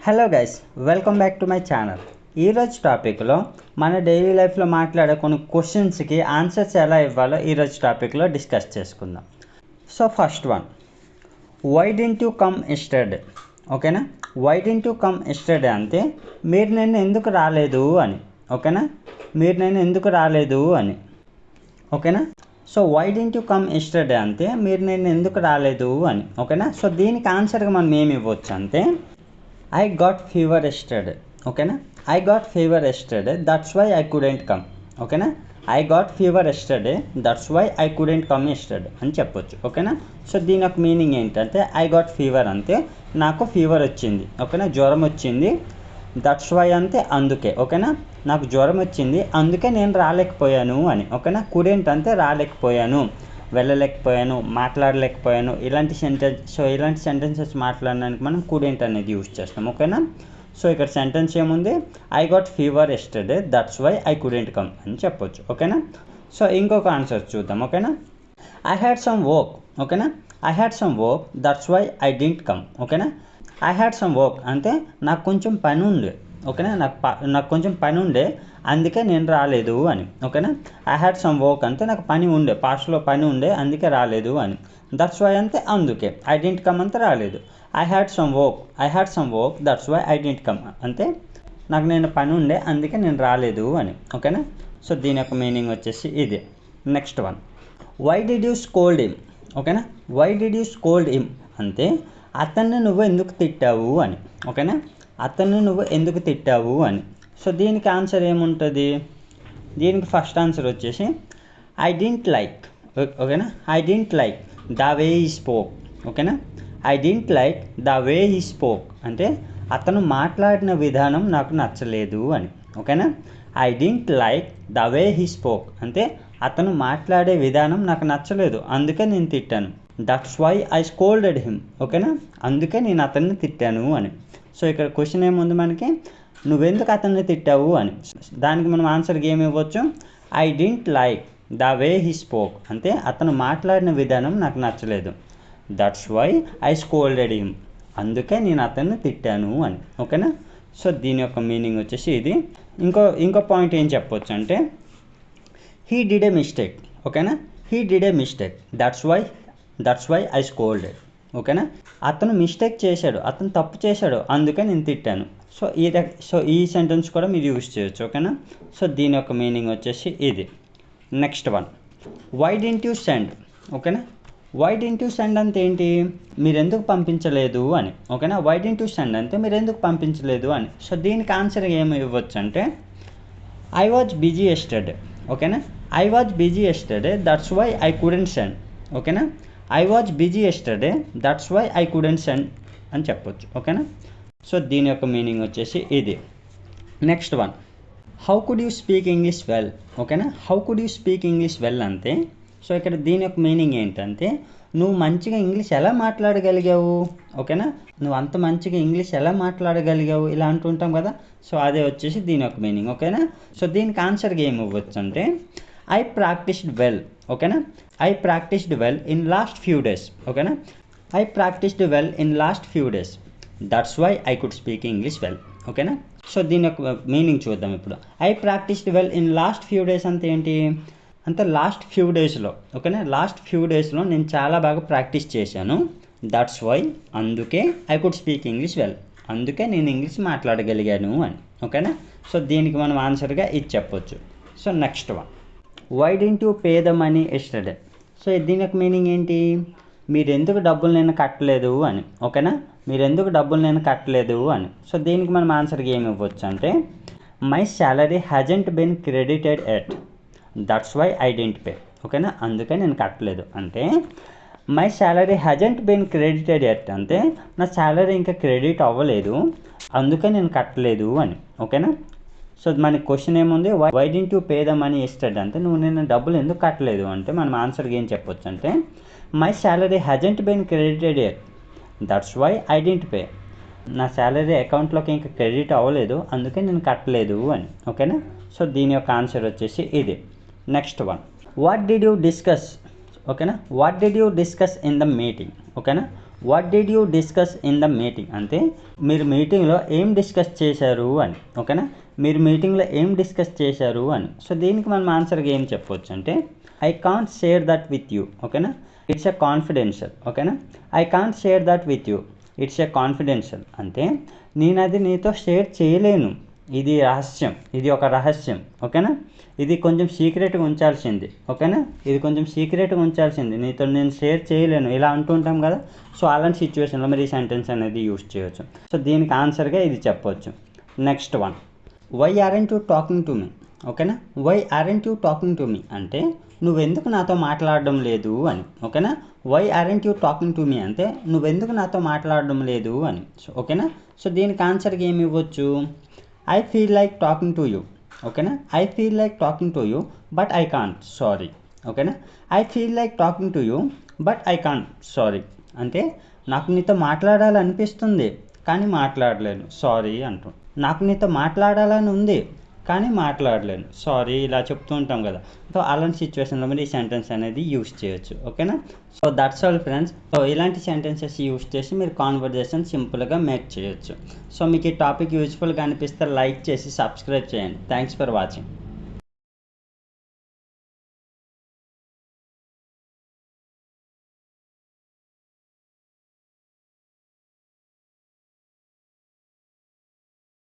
Hello guys, welcome back to my channel. ఈరోజు టాపిక్లో మన డైలీ లైఫ్లో మాట్లాడే కొన్ని క్వశ్చన్స్కి ఆన్సర్స్ ఎలా ఇవ్వాలో ఈరోజు టాపిక్లో డిస్కస్ చేసుకుందాం. So first one, why didn't you come yesterday? ఓకేనా, why didn't you come yesterday అంటే మీరు నేను ఎందుకు రాలేదు అని. ఓకేనా, మీరు నేను ఎందుకు రాలేదు అని. ఓకేనా, so why didn't you come yesterday అంటే మీరు నేను ఎందుకు రాలేదు అని. ఓకేనా, సో దీనికి ఆన్సర్గా మనం ఏమి ఇవ్వచ్చు అంటే I got fever yesterday. ఓకేనా, I got fever yesterday, that's why I couldn't come. ఓకేనా, I got fever yesterday, that's why I couldn't come yesterday అని చెప్పొచ్చు. ఓకేనా, సో దీని యొక్క మీనింగ్ ఏంటంటే I got fever అంటే నాకు ఫీవర్ వచ్చింది. ఓకేనా, జ్వరం వచ్చింది. దట్స్ వై అంటే అందుకే. ఓకేనా, నాకు జ్వరం వచ్చింది అందుకే నేను రాలేకపోయాను అని. ఓకేనా, కుడెంట్ అంటే రాలేకపోయాను, వెళ్ళలేకపోయాను, మాట్లాడలేకపోయాను, ఇలాంటి సెంటెన్సెస్ మాట్లాడడానికి మనం కుడెంట్ అనేది యూజ్ చేస్తాం. ఓకేనా, సో ఇక్కడ సెంటెన్స్ ఏముంది, I got fever yesterday that's why I couldn't come అని చెప్పొచ్చు. ఓకేనా, సో ఇంకొక ఆన్సర్ చూద్దాం. ఓకేనా, ఐ హ్యాడ్ సమ్ వర్క్. ఓకేనా, I had some work that's why I didn't come. ఓకేనా, ఐ హ్యాడ్ సమ్ వర్క్ అంటే నాకు కొంచెం పని ఉండే. ఓకేనా, నాకు కొంచెం పని ఉండే అందుకే నేను రాలేదు అని. ఓకేనా, ఐ హ్యాడ్ సమ్ వర్క్ అంటే నాకు పని ఉండే, పాస్ట్లో పని ఉండే అందుకే రాలేదు అని. దట్స్ వై అంటే అందుకే, ఐ డింట్ కమ్ అంటే రాలేదు. I had some work that's why I didn't come అంటే నాకు నేను పని ఉండే అందుకే నేను రాలేదు అని. ఓకేనా, సో దీని యొక్క మీనింగ్ వచ్చేసి ఇది. Next one, why did you scold him? ఓకేనా, why did you scold him అంటే అతన్ని నువ్వు ఎందుకు తిట్టావు అని. ఓకేనా, అతన్ని నువ్వు ఎందుకు తిట్టావు అని. సో దీనికి ఆన్సర్ ఏముంటుంది, దీనికి ఫస్ట్ ఆన్సర్ వచ్చేసి ఐ డింట్ లైక్. ఓకేనా, I didn't like the way he spoke. ఓకేనా, I didn't like the way he spoke అంటే అతను మాట్లాడిన విధానం నాకు నచ్చలేదు అని. ఓకేనా, I didn't like the way he spoke అంటే అతను మాట్లాడే విధానం నాకు నచ్చలేదు అందుకే నేను తిట్టాను. That's why I scolded him. ఓకేనా, అందుకే నేను అతన్ని తిట్టాను అని. సో ఇక్కడ క్వశ్చన్ ఏముంది మనకి, నువ్వెందుకు అతన్ని తిట్టావు అని. దానికి మనం ఆన్సర్కి ఏమి ఇవ్వచ్చు, I didn't like the way he spoke అంటే అతను మాట్లాడిన విధానం నాకు నచ్చలేదు. That's why I scolded him అందుకే నేను అతన్ని తిట్టాను అని. ఓకేనా, సో దీని యొక్క మీనింగ్ వచ్చేసి ఇది. ఇంకో పాయింట్ ఏం చెప్పొచ్చు అంటే హీ డిడ్ ఏ మిస్టేక్. ఓకేనా, he did a mistake that's why I scolded. ఓకేనా, అతను మిస్టేక్ చేశాడు, అతను తప్పు చేశాడు అందుకే నేను తిట్టాను. సో ఈ సెంటెన్స్ కూడా మీరు యూజ్ చేయొచ్చు. ఓకేనా, సో దీని యొక్క మీనింగ్ వచ్చేసి ఇది. Next one, why didn't you send? ఓకేనా, వై డింట్ యూ సెండ్ అంటే ఏంటి, మీరు ఎందుకు పంపించలేదు అని. ఓకేనా, వై డింట్ యూ సెండ్ అంటే మీరు ఎందుకు పంపించలేదు అని. సో దీనికి ఆన్సర్ ఏమి ఇవ్వచ్చు అంటే ఐ వాజ్ బిజీ ఎస్టర్డే. ఓకేనా, I was busy yesterday that's why I couldn't send. ఓకేనా, I was busy yesterday that's why I couldn't send అని చెప్పొచ్చు. ఓకేనా, సో దీని యొక్క మీనింగ్ వచ్చేసి ఇది. Next one, how could you speak English well? ఓకేనా, how could you speak English well అంటే సో ఇక్కడ దీని యొక్క మీనింగ్ ఏంటంటే నువ్వు మంచిగా ఇంగ్లీష్ ఎలా మాట్లాడగలిగావు. ఓకేనా, నువ్వు అంత మంచిగా ఇంగ్లీష్ ఎలా మాట్లాడగలిగావు ఇలా అంటుంటాం కదా, సో అదే వచ్చేసి దీని యొక్క మీనింగ్. ఓకేనా, సో దీనికి ఆన్సర్గా ఏమి ఇవ్వచ్చు అంటే ఐ ప్రాక్టీస్డ్ వెల్. ఓకేనా, I practised well in last few days. ఓకేనా, I practised well in last few days that's why I could speak English well. ఓకేనా, సో దీని యొక్క మీనింగ్ చూద్దాం ఇప్పుడు. I practised well in last few days అంటే ఏంటి అంటే లాస్ట్ ఫ్యూ డేస్లో. ఓకేనా, లాస్ట్ ఫ్యూ డేస్లో నేను చాలా బాగా ప్రాక్టీస్ చేశాను. దట్స్ వై అందుకే I could speak English well అందుకే నేను ఇంగ్లీష్ మాట్లాడగలిగాను అని. ఓకేనా, సో దీనికి మనం ఆన్సర్గా ఇది చెప్పొచ్చు. So next one, why didn't you pay the money yesterday? So దీని యొక్క మీనింగ్ ఏంటి, మీరు ఎందుకు డబ్బులు నేను కట్టలేదు అని. ఓకేనా, మీరు ఎందుకు డబ్బులు నేను కట్టలేదు అని. సో దీనికి మనం ఆన్సర్కి ఏమి ఇవ్వచ్చు అంటే my salary hasn't been credited yet that's why I didn't pay. ఓకేనా, అందుకే నేను కట్టలేదు అంటే my salary hasn't been credited yet అంటే నా శాలరీ ఇంకా క్రెడిట్ అవ్వలేదు అందుకే నేను కట్టలేదు అని. ఓకేనా, సో మన క్వశ్చన్ ఏముంది, why didn't you pay the money yesterday అంటే నువ్వు నేను డబ్బులు ఎందుకు కట్టలేదు అంటే మనం ఆన్సర్కి ఏం చెప్పొచ్చు అంటే my salary hasn't been credited yet that's why I didn't pay. నా శాలరీ అకౌంట్లోకి ఇంకా క్రెడిట్ అవ్వలేదు అందుకే నేను కట్టలేదు అని. ఓకేనా, సో దీని యొక్క ఆన్సర్ వచ్చేసి ఇది. Next one, what did you discuss? ఓకేనా, what did you discuss in the meeting? ఓకేనా, what did you discuss in the meeting అంటే మీరు మీటింగ్లో ఏం డిస్కస్ చేశారు అని. ఓకేనా, మీరు మీటింగ్లో ఏం డిస్కస్ చేశారు అని. సో దీనికి మనం ఆన్సర్గా ఏం చెప్పవచ్చు అంటే I can't share that with you. ఓకేనా, ఇట్స్ ఎ కాన్ఫిడెన్షియల్. ఓకేనా, I can't share that with you, it's a confidential అంటే నేను అది నీతో షేర్ చేయలేను, ఇది రహస్యం, ఇది ఒక రహస్యం. ఓకేనా, ఇది కొంచెం సీక్రెట్గా ఉంచాల్సింది. ఓకేనా, ఇది కొంచెం సీక్రెట్గా ఉంచాల్సింది, నీతో నేను షేర్ చేయలేను ఇలా అంటుంటాం కదా. సో అలాంటి సిచ్యువేషన్లో మీరు ఈ సెంటెన్స్ అనేది యూస్ చేయొచ్చు. సో దీనికి ఆన్సర్గా ఇది చెప్పవచ్చు. Next one, why aren't you talking to me. ఓకేనా, why aren't you talking to me అంటే నువ్వెందుకు నాతో మాట్లాడడం లేదు అని. ఓకేనా, why aren't you talking to me అంటే నువ్వెందుకు నాతో మాట్లాడడం లేదు అని. సో ఓకేనా, సో దీనికి ఆన్సర్కి ఏమి ఇవ్వచ్చు, I feel like talking to you. ఓకేనా, I feel like talking to you but I can't sorry. ఓకేనా, I feel like talking to you but I can't sorry అంటే నాకు నీతో మాట్లాడాలనిపిస్తుంది కానీ మాట్లాడలేను సారీ అంటూ. నాకు నీతో మాట్లాడాలని ఉంది కానీ మాట్లాడలేను సారీ ఇలా చెప్తూ ఉంటాం కదా. సో అలాంటి సిచ్యువేషన్లో మీరు ఈ సెంటెన్స్ అనేది యూస్ చేయొచ్చు. ఓకేనా, so that's all friends. So ఇలాంటి సెంటెన్సెస్ యూస్ చేసి మీరు కాన్వర్జేషన్ సింపుల్గా మేక్ చేయొచ్చు. సో మీకు ఈ టాపిక్ యూజ్ఫుల్గా అనిపిస్తే లైక్ చేసి సబ్స్క్రైబ్ చేయండి. Thanks for watching.